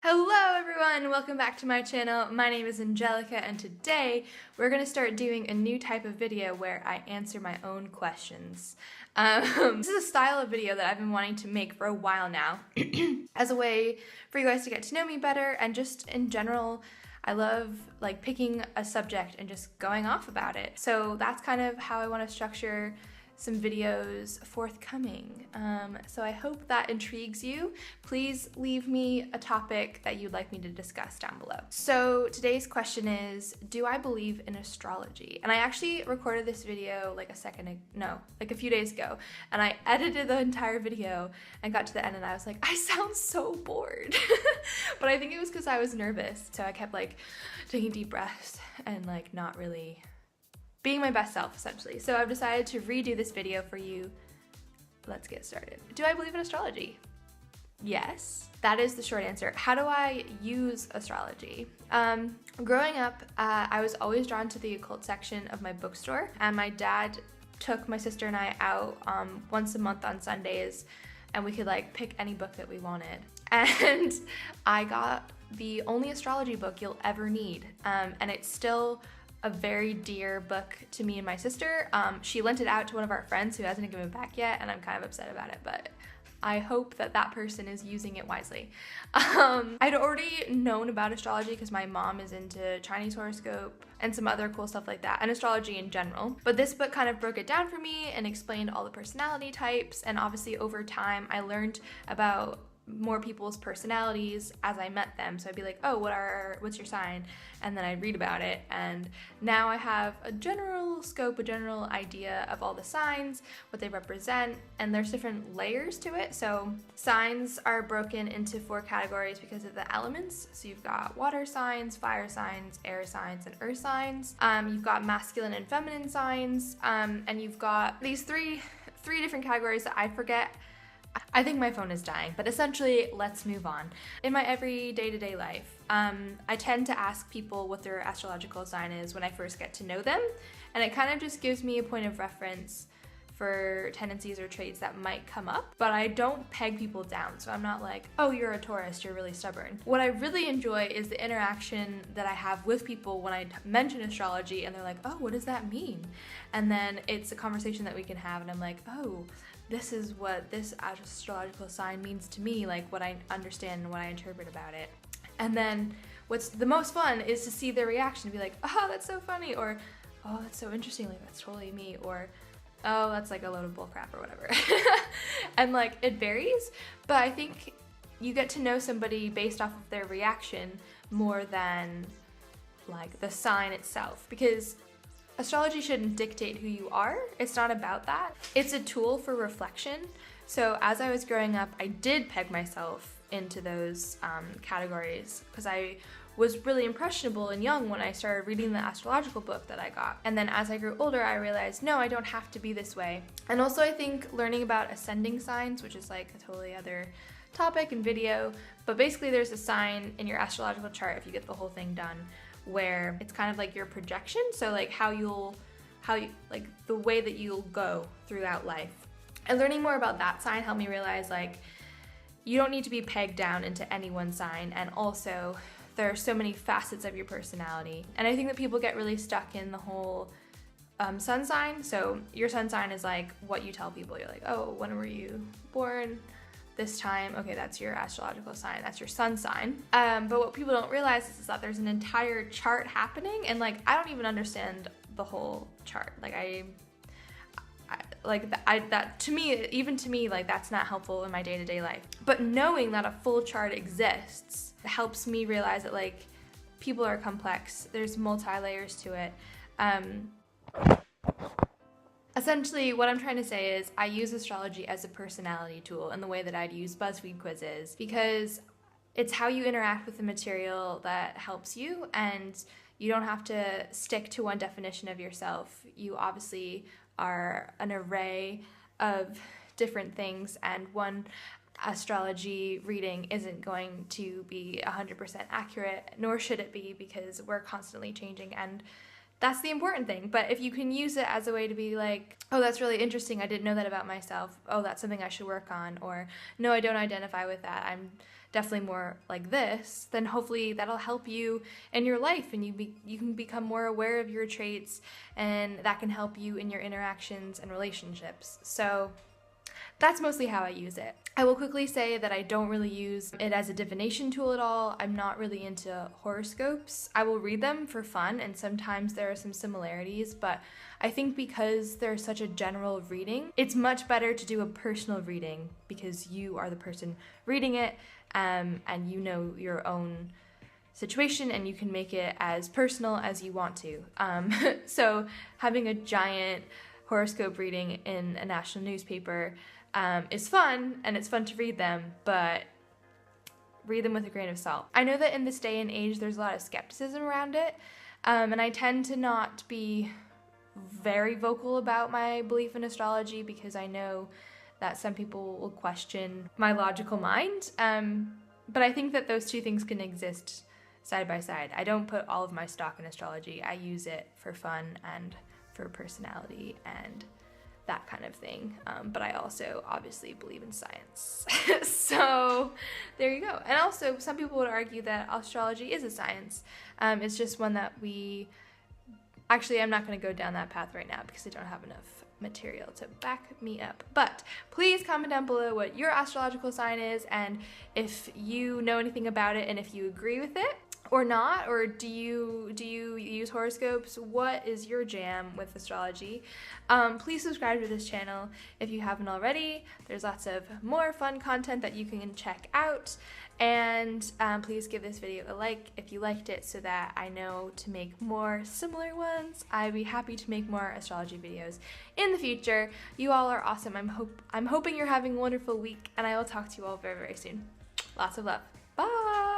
Hello everyone, welcome back to my channel. My name is Angelica and today we're going to start doing a new type of video where I answer my own questions. This is a style of video that I've been wanting to make for a while now as a way for you guys to get to know me better, and just in general I love picking a subject and just going off about it. So that's kind of how I want to structure some videos forthcoming. So I hope that intrigues you. Please leave me a topic that you'd like me to discuss down below. So today's question is, do I believe in astrology? And I actually recorded this video a few days ago, and I edited the entire video and got to the end and I was like, I sound so bored. But I think it was because I was nervous. So I kept taking deep breaths and not really being my best self, essentially. So I've decided to redo this video for you. Let's get started. Do I believe in astrology? Yes, that is the short answer. How do I use astrology? Growing up, I was always drawn to the occult section of my bookstore, and my dad took my sister and I out once a month on Sundays, and we could pick any book that we wanted. And I got the only astrology book you'll ever need, and it's still a very dear book to me and my sister. She lent it out to one of our friends who hasn't given it back yet, and I'm kind of upset about it, but I hope that that person is using it wisely. I'd already known about astrology because my mom is into Chinese horoscope and some other cool stuff like that, and astrology in general. But this book kind of broke it down for me and explained all the personality types, and obviously over time I learned about more people's personalities as I met them. So I'd be like, oh, what's your sign? And then I'd read about it, and now I have a general scope, a general idea of all the signs, what they represent, and there's different layers to it. So signs are broken into 4 categories because of the elements. So you've got water signs, fire signs, air signs, and earth signs. You've got masculine and feminine signs, and you've got these three different categories that I forget. I think my phone is dying, but essentially, let's move on. In my every day-to-day life, I tend to ask people what their astrological sign is when I first get to know them, and it kind of just gives me a point of reference for tendencies or traits that might come up, but I don't peg people down, so I'm not like, oh, you're a Taurus, you're really stubborn. What I really enjoy is the interaction that I have with people when I mention astrology, and they're like, oh, what does that mean? And then it's a conversation that we can have, and I'm like, oh, this is what this astrological sign means to me, what I understand and what I interpret about it. And then what's the most fun is to see their reaction, be like, oh, that's so funny, or oh, that's so interesting, that's totally me, or oh, that's a load of bullcrap, or whatever. And it varies, but I think you get to know somebody based off of their reaction more than the sign itself, because astrology shouldn't dictate who you are. It's not about that. It's a tool for reflection. So as I was growing up, I did peg myself into those categories because I was really impressionable and young when I started reading the astrological book that I got. And then as I grew older, I realized, no, I don't have to be this way. And also I think learning about ascending signs, which is a totally other topic and video, but basically there's a sign in your astrological chart, if you get the whole thing done, where it's kind of your projection, so the way that you'll go throughout life. And learning more about that sign helped me realize you don't need to be pegged down into any one sign, and also there are so many facets of your personality. And I think that people get really stuck in the whole sun sign. So your sun sign is what you tell people. You're like, oh, when were you born? This time, okay, that's your astrological sign, that's your sun sign. But what people don't realize is that there's an entire chart happening, and I don't even understand the whole chart. To me, that's not helpful in my day-to-day life. But knowing that a full chart exists helps me realize that people are complex. There's multi-layers to it. Essentially, what I'm trying to say is I use astrology as a personality tool in the way that I'd use BuzzFeed quizzes, because it's how you interact with the material that helps you, and you don't have to stick to one definition of yourself. You obviously are an array of different things, and one astrology reading isn't going to be 100% accurate, nor should it be, because we're constantly changing, and that's the important thing. But if you can use it as a way to be oh, that's really interesting, I didn't know that about myself, oh, that's something I should work on, or no, I don't identify with that, I'm definitely more like this, then hopefully that'll help you in your life, and you can become more aware of your traits, and that can help you in your interactions and relationships. So that's mostly how I use it. I will quickly say that I don't really use it as a divination tool at all. I'm not really into horoscopes. I will read them for fun, and sometimes there are some similarities, but I think because they're such a general reading, it's much better to do a personal reading because you are the person reading it, and you know your own situation, and you can make it as personal as you want to. So having a giant horoscope reading in a national newspaper is fun, and it's fun to read them, but read them with a grain of salt. I know that in this day and age there's a lot of skepticism around it, and I tend to not be very vocal about my belief in astrology because I know that some people will question my logical mind, but I think that those two things can exist side by side. I don't put all of my stock in astrology. I use it for fun and for personality and that kind of thing, but I also obviously believe in science. So there you go. And also some people would argue that astrology is a science. It's just one that actually I'm not going to go down that path right now because I don't have enough material to back me up. But please comment down below what your astrological sign is, and if you know anything about it, and if you agree with it or not, or do you use horoscopes? What is your jam with astrology? Please subscribe to this channel if you haven't already. There's lots of more fun content that you can check out, and please give this video a like if you liked it so that I know to make more similar ones. I'd be happy to make more astrology videos in the future. You all are awesome. I'm hoping you're having a wonderful week, and I will talk to you all very, very soon. Lots of love. Bye!